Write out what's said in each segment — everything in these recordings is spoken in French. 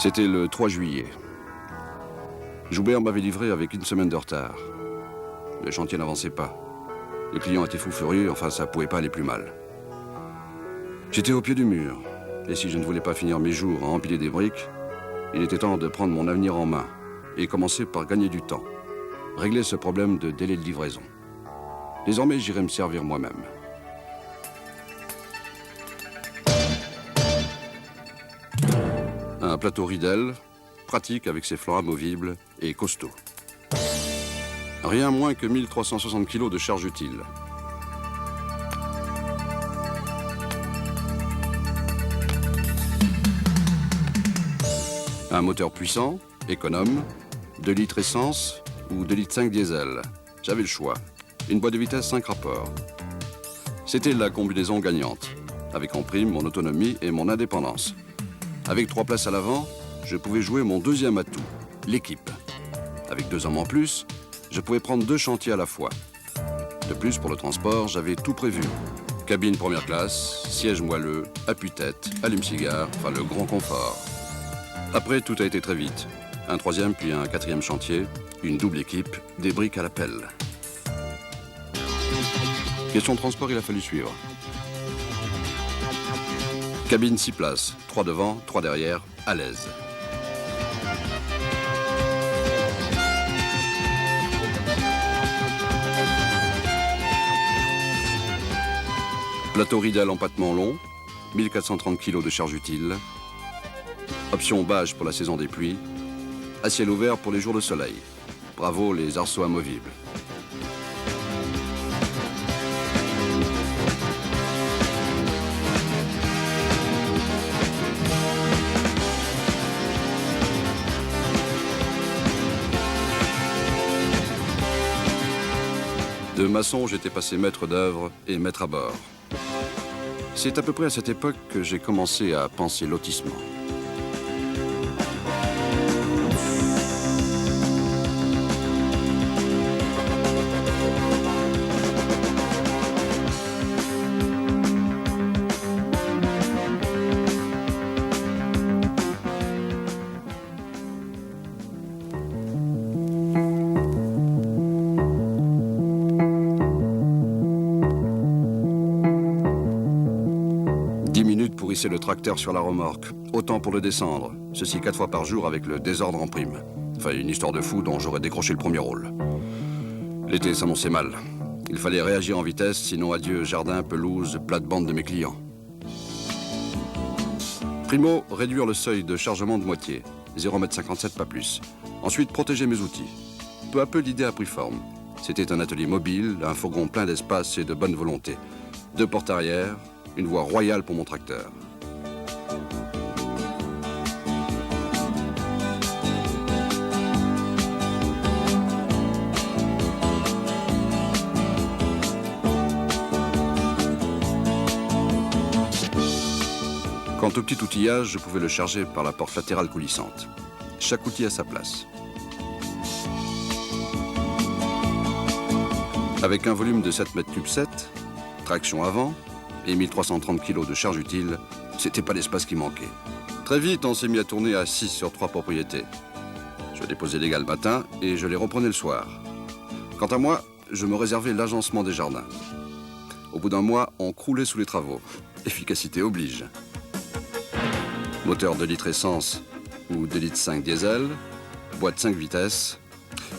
C'était le 3 juillet. Joubert m'avait livré avec une semaine de retard. Le chantier n'avançait pas. Le client était fou furieux, enfin ça pouvait pas aller plus mal. J'étais au pied du mur, et si je ne voulais pas finir mes jours à empiler des briques, il était temps de prendre mon avenir en main et commencer par gagner du temps. Régler ce problème de délai de livraison. Désormais, j'irai me servir moi-même. Un plateau Riedel, pratique avec ses flancs amovibles et costaud. Rien moins que 1360 kg de charge utile. Un moteur puissant, économe, 2 litres essence ou 2 litres 5 diesel. J'avais le choix. Une boîte de vitesse 5 rapports. C'était la combinaison gagnante, avec en prime mon autonomie et mon indépendance. Avec 3 places à l'avant, je pouvais jouer mon deuxième atout, l'équipe. Avec 2 hommes en plus, je pouvais prendre 2 chantiers à la fois. De plus, pour le transport, j'avais tout prévu. Cabine première classe, siège moelleux, appuie-tête, allume-cigare, enfin le grand confort. Après, tout a été très vite. Un 3e puis un 4e chantier, une double équipe, des briques à la pelle. Question de transport, il a fallu suivre. Cabine 6 places, 3 devant, 3 derrière, à l'aise. Plateau Riedel empattement long, 1430 kg de charge utile. Option bâche pour la saison des pluies. À ciel ouvert pour les jours de soleil. Bravo les arceaux amovibles. De maçon, j'étais passé maître d'œuvre et maître à bord. C'est à peu près à cette époque que j'ai commencé à penser lotissement. Le tracteur sur la remorque, autant pour le descendre, ceci 4 fois par jour avec le désordre en prime. Enfin, une histoire de fou dont j'aurais décroché le premier rôle. L'été s'annonçait mal. Il fallait réagir en vitesse, sinon adieu jardin, pelouse, plate-bande de mes clients. Primo, réduire le seuil de chargement de moitié, 0,57 m, pas plus. Ensuite, protéger mes outils. Peu à peu, l'idée a pris forme. C'était un atelier mobile, un fourgon plein d'espace et de bonne volonté. 2 portes arrière, une voie royale pour mon tracteur. Quant au petit outillage, je pouvais le charger par la porte latérale coulissante. Chaque outil à sa place. Avec un volume de 7 m3 7, traction avant et 1330 kg de charge utile, c'était pas l'espace qui manquait. Très vite, on s'est mis à tourner à 6 sur 3 propriétés. Je déposais les gars le matin et je les reprenais le soir. Quant à moi, je me réservais l'agencement des jardins. Au bout d'un mois, on croulait sous les travaux. Efficacité oblige. Moteur 2 litres essence ou 2 litres 5 diesel, boîte 5 vitesses,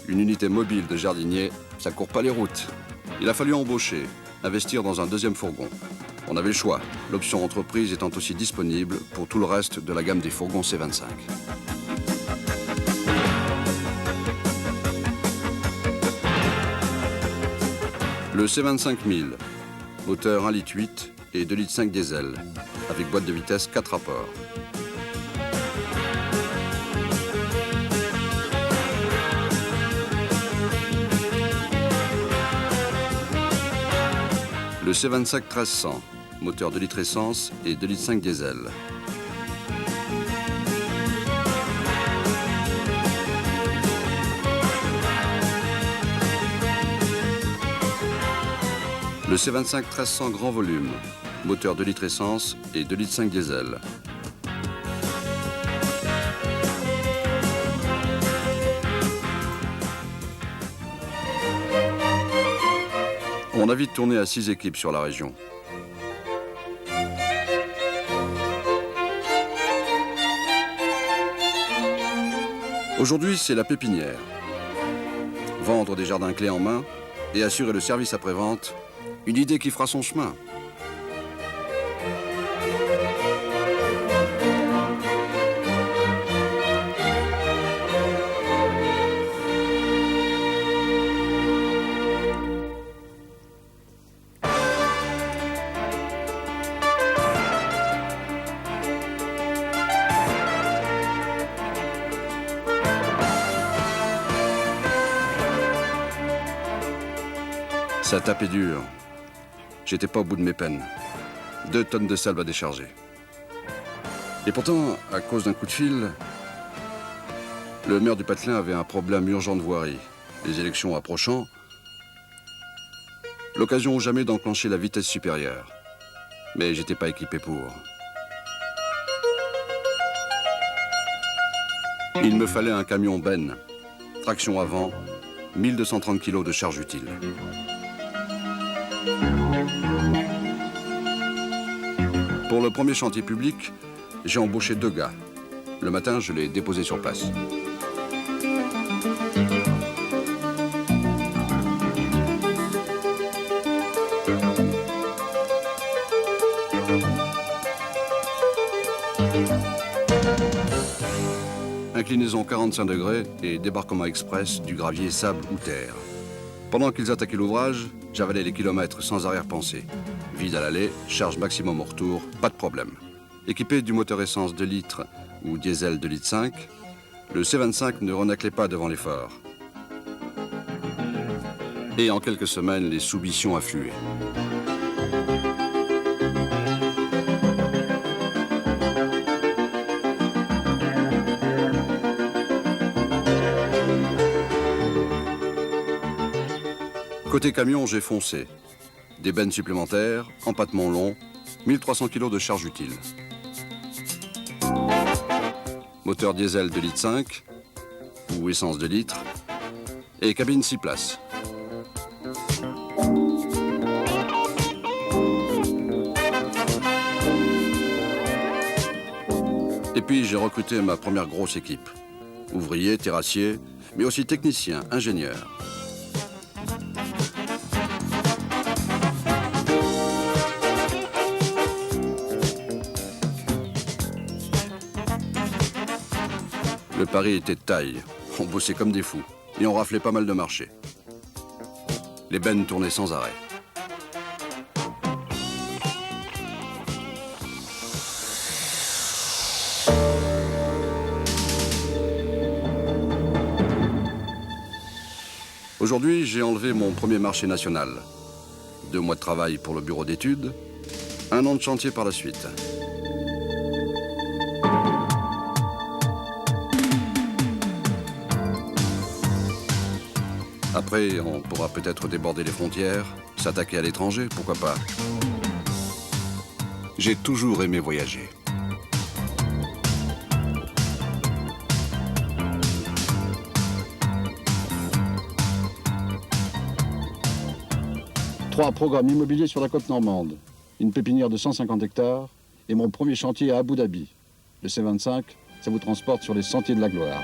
une unité mobile de jardinier, ça court pas les routes. Il a fallu embaucher, investir dans un 2e fourgon. On avait le choix, l'option entreprise étant aussi disponible pour tout le reste de la gamme des fourgons C25. Le C25 1000, moteur 1 litre 8 et 2 litres 5 diesel, avec boîte de vitesse 4 rapports. Le C25 1300, moteur 2 litres essence et 2 litres 5 diesel. Le C25 1300 grand volume, moteur 2 litres essence et 2 litres 5 diesel. Mon avis tournait à 6 équipes sur la région. Aujourd'hui, c'est la pépinière. Vendre des jardins clés en main et assurer le service après-vente, une idée qui fera son chemin. Ça tapait dur. J'étais pas au bout de mes peines. 2 tonnes de salve à décharger. Et pourtant, à cause d'un coup de fil, le maire du Patelin avait un problème urgent de voirie. Les élections approchant, l'occasion ou jamais d'enclencher la vitesse supérieure. Mais j'étais pas équipé pour. Il me fallait un camion Ben, traction avant, 1230 kg de charge utile. Pour le premier chantier public, j'ai embauché 2 gars. Le matin, je les déposais sur place. Inclinaison 45 degrés et débarquement express du gravier, sable ou terre. Pendant qu'ils attaquaient l'ouvrage, j'avalais les kilomètres sans arrière-pensée. Vide à l'aller, charge maximum au retour, pas de problème. Équipé du moteur essence 2 litres ou diesel 2 litres 5, le C25 ne renaclait pas devant l'effort. Et en quelques semaines, les soumissions affluaient. Côté camion, j'ai foncé. Des bennes supplémentaires, empattement long, 1300 kg de charge utile. Moteur diesel 2 litres 5 ou essence 2 litres et cabine 6 places. Et puis j'ai recruté ma première grosse équipe. Ouvriers, terrassiers, mais aussi techniciens, ingénieurs. Le pari était de taille. On bossait comme des fous et on raflait pas mal de marchés. Les bennes tournaient sans arrêt. Aujourd'hui, j'ai enlevé mon premier marché national. 2 mois de travail pour le bureau d'études, 1 an de chantier par la suite. Après, on pourra peut-être déborder les frontières, s'attaquer à l'étranger, pourquoi pas. J'ai toujours aimé voyager. Trois programmes immobiliers sur la côte normande, une pépinière de 150 hectares et mon premier chantier à Abu Dhabi. Le C25, ça vous transporte sur les sentiers de la gloire.